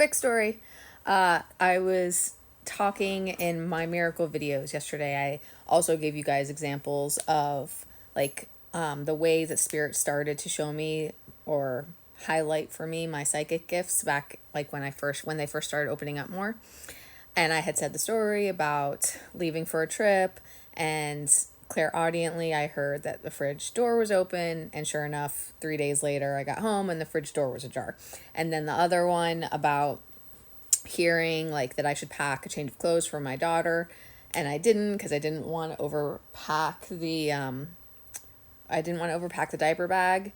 quick story. I was talking in my miracle videos yesterday. I also gave you guys examples of the ways that spirit started to show me or highlight for me my psychic gifts back like when they first started opening up more. And I had said the story about leaving for a trip, and clairaudiently I heard that the fridge door was open, and sure enough 3 days later I got home and the fridge door was ajar. And then the other one about hearing like that I should pack a change of clothes for my daughter, and I didn't because I didn't want to overpack the diaper bag.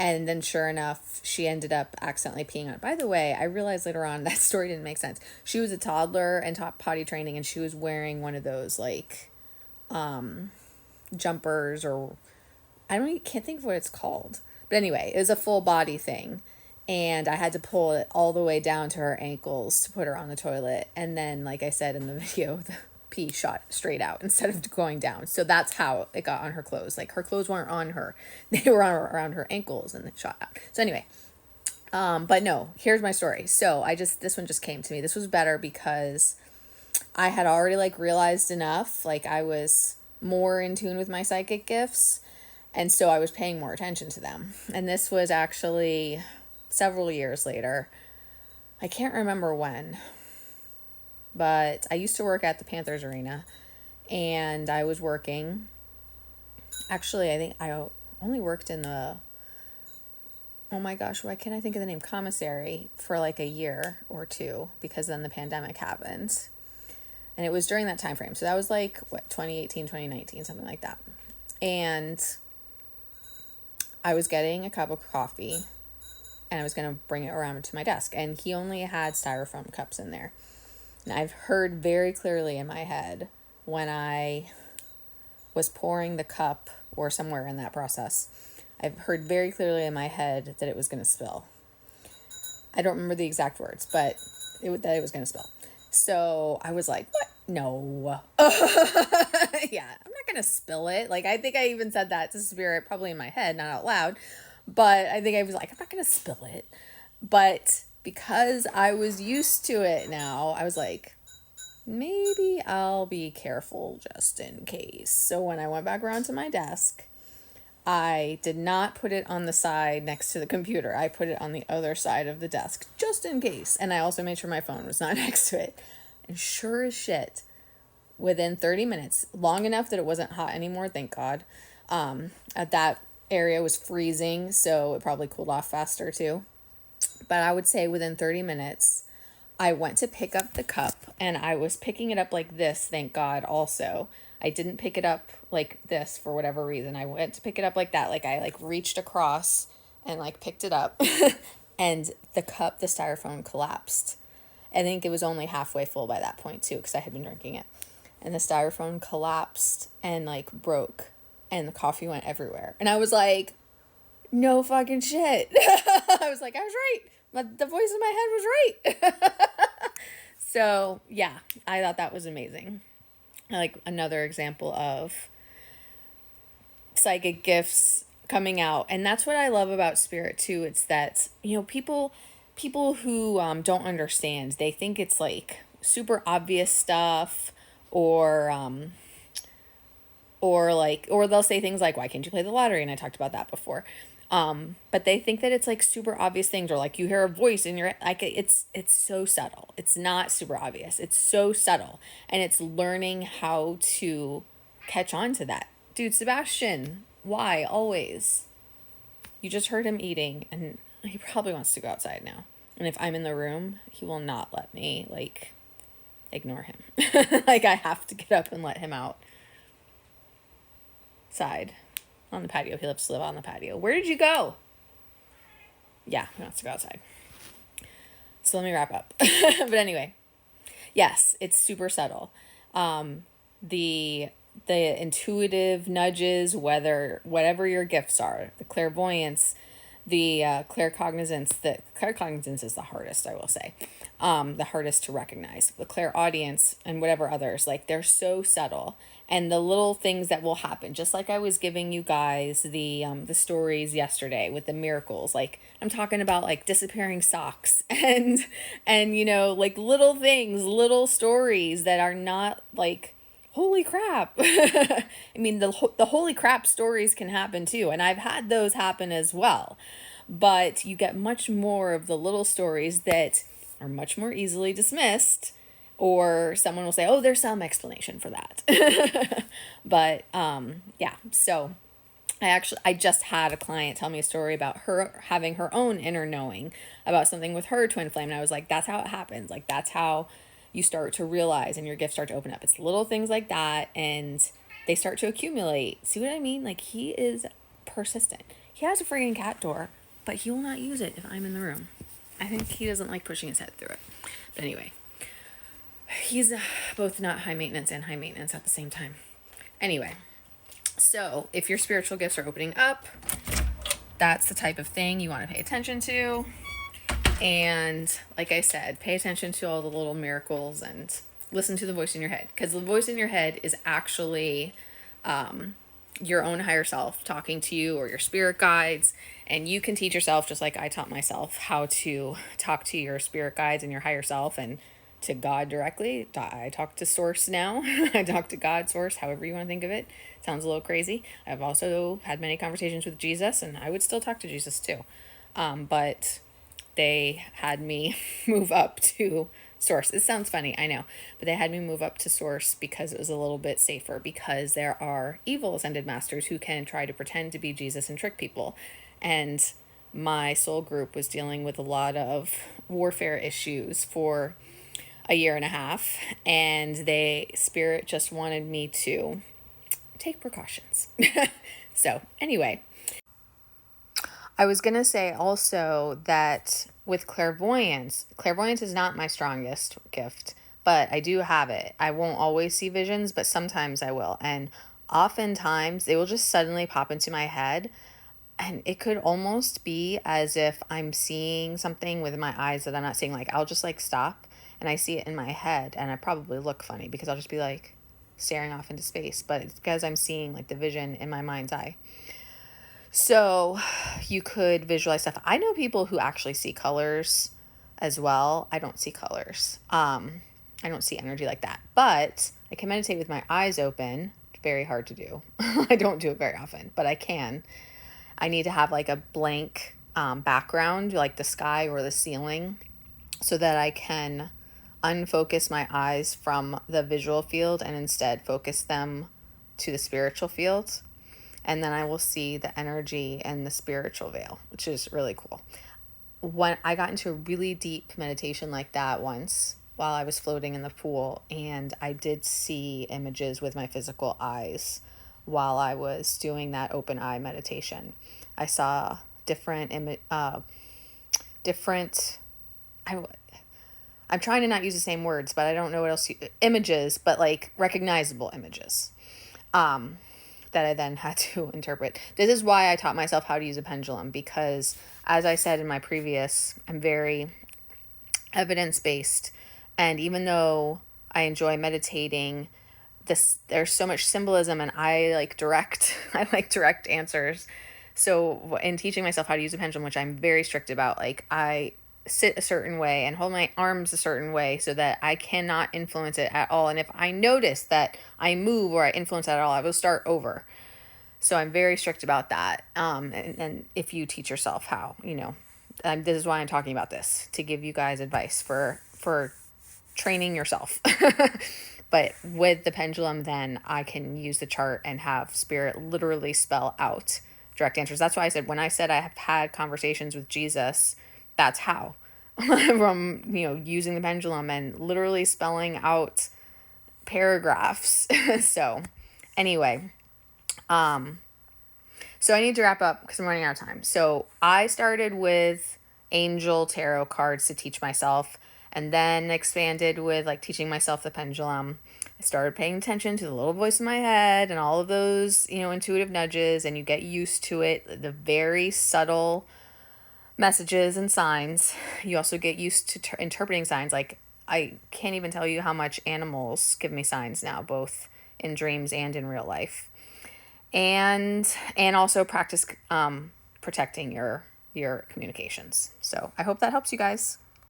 And then sure enough, she ended up accidentally peeing on it. By the way, I realized later on that story didn't make sense. She was a toddler and taught potty training, and she was wearing one of those jumpers, or can't think of what it's called. But anyway, it was a full body thing. And I had to pull it all the way down to her ankles to put her on the toilet. And then, like I said in the video, the pee shot straight out instead of going down. So that's how it got on her clothes. Like, her clothes weren't on her. They were around her ankles and it shot out. So anyway, but no, here's my story. So this one just came to me. This was better because I had already realized enough. I was more in tune with my psychic gifts. And so I was paying more attention to them. And this was actually several years later. I can't remember when, but I used to work at the Panthers arena, and I was working. Actually, I think I only worked in the, oh my gosh, why can't I think of the name? Commissary for a year or two, because then the pandemic happened. And it was during that time frame. So that was 2018, 2019, something like that. And I was getting a cup of coffee, and I was going to bring it around to my desk. And he only had styrofoam cups in there. And I've heard very clearly in my head when I was pouring the cup, or somewhere in that process, I've heard very clearly in my head that it was going to spill. I don't remember the exact words, but that it was going to spill. So I was like, what? No. Yeah, I'm not going to spill it. I think I even said that to spirit, probably in my head, not out loud. But I think I was like, I'm not going to spill it. But because I was used to it now, I was like, maybe I'll be careful just in case. So when I went back around to my desk, I did not put it on the side next to the computer. I put it on the other side of the desk just in case. And I also made sure my phone was not next to it. And sure as shit, within 30 minutes, long enough that it wasn't hot anymore, thank God, at that area was freezing, so it probably cooled off faster too. But I would say within 30 minutes, I went to pick up the cup, and I was picking it up like this, thank God, also. I didn't pick it up like this for whatever reason. I went to pick it up like that. I reached across and picked it up, and the styrofoam collapsed. I think it was only halfway full by that point too, because I had been drinking it. And the styrofoam collapsed and broke, and the coffee went everywhere. And I was like, no fucking shit. I was like, I was right. But the voice in my head was right. So yeah, I thought that was amazing. Another example of psychic gifts coming out. And that's what I love about spirit too. It's that, people who don't understand, they think it's super obvious stuff, or they'll say things like, why can't you play the lottery? And I talked about that before. But they think that it's super obvious things, or you hear a voice in your, it's so subtle. It's not super obvious. It's so subtle, and it's learning how to catch on to that. Dude, Sebastian, why always? You just heard him eating, and he probably wants to go outside now. And if I'm in the room, he will not let me ignore him. I have to get up and let him outside on the patio. He loves to live on the patio. Where did you go? Yeah, he wants to go outside. So let me wrap up. But anyway, yes, it's super subtle. The intuitive nudges, whatever your gifts are, the clairvoyance, the claircognizance. The claircognizance is the hardest, I will say. the hardest to recognize. The clairaudience and whatever others, like they're so subtle. And the little things that will happen, just like I was giving you guys the stories yesterday with the miracles. Like I'm talking about like disappearing socks and like little things, little stories that are not like holy crap. I mean the holy crap stories can happen too, and I've had those happen as well. But you get much more of the little stories that are much more easily dismissed, or someone will say, oh, there's some explanation for that. But yeah, so I just had a client tell me a story about her having her own inner knowing about something with her twin flame, and I was like, that's how it happens. Like that's how you start to realize and your gifts start to open up. It's little things like that, and they start to accumulate. See what I mean? Like he is persistent. He has a friggin' cat door, but he will not use it if I'm in the room. I think he doesn't like pushing his head through it. But anyway, he's both not high maintenance and high maintenance at the same time. Anyway, so if your spiritual gifts are opening up, that's the type of thing you want to pay attention to. And like I said, pay attention to all the little miracles and listen to the voice in your head. Because the voice in your head is actually your own higher self talking to you, or your spirit guides. And you can teach yourself, just like I taught myself, how to talk to your spirit guides and your higher self and to God directly. I talk to Source now. I talk to God, Source, however you want to think of it. Sounds a little crazy. I've also had many conversations with Jesus, and I would still talk to Jesus too. But they had me move up to Source. It sounds funny, I know, but they had me move up to Source because it was a little bit safer, because there are evil ascended masters who can try to pretend to be Jesus and trick people. And my soul group was dealing with a lot of warfare issues for a year and a half, and Spirit just wanted me to take precautions. So anyway, I was going to say also that with clairvoyance is not my strongest gift, but I do have it. I won't always see visions, but sometimes I will. And oftentimes they will just suddenly pop into my head. And it could almost be as if I'm seeing something with my eyes that I'm not seeing. Like I'll just like stop and I see it in my head, and I probably look funny because I'll just be like staring off into space. But it's because I'm seeing like the vision in my mind's eye. So you could visualize stuff. I know people who actually see colors as well. I don't see colors. I don't see energy like that. But I can meditate with my eyes open. Very hard to do. I don't do it very often, but I can. I need to have like a blank background, like the sky or the ceiling, so that I can unfocus my eyes from the visual field and instead focus them to the spiritual field. And then I will see the energy and the spiritual veil, which is really cool. When I got into a really deep meditation like that once while I was floating in the pool, and I did see images with my physical eyes while I was doing that open eye meditation. I saw I'm trying to not use the same words, but I don't know what else, images, but like recognizable images. That I then had to interpret. This is why I taught myself how to use a pendulum, because as I said in my previous, I'm very evidence-based. And even though I enjoy meditating, there's so much symbolism, and I like direct answers. So in teaching myself how to use a pendulum, which I'm very strict about, like I sit a certain way and hold my arms a certain way so that I cannot influence it at all. And if I notice that I move or I influence it at all, I will start over. So I'm very strict about that. And if you teach yourself how, this is why I'm talking about this, to give you guys advice for training yourself. But with the pendulum, then I can use the chart and have spirit literally spell out direct answers. That's why I said, when I said I have had conversations with Jesus, that's how. From, using the pendulum and literally spelling out paragraphs. So anyway, so I need to wrap up because I'm running out of time. So I started with angel tarot cards to teach myself, and then expanded with like teaching myself the pendulum. I started paying attention to the little voice in my head and all of those, intuitive nudges, and you get used to it. The very subtle messages and signs. You also get used to interpreting signs. Like, I can't even tell you how much animals give me signs now, both in dreams and in real life. And also practice protecting your communications. So I hope that helps you guys.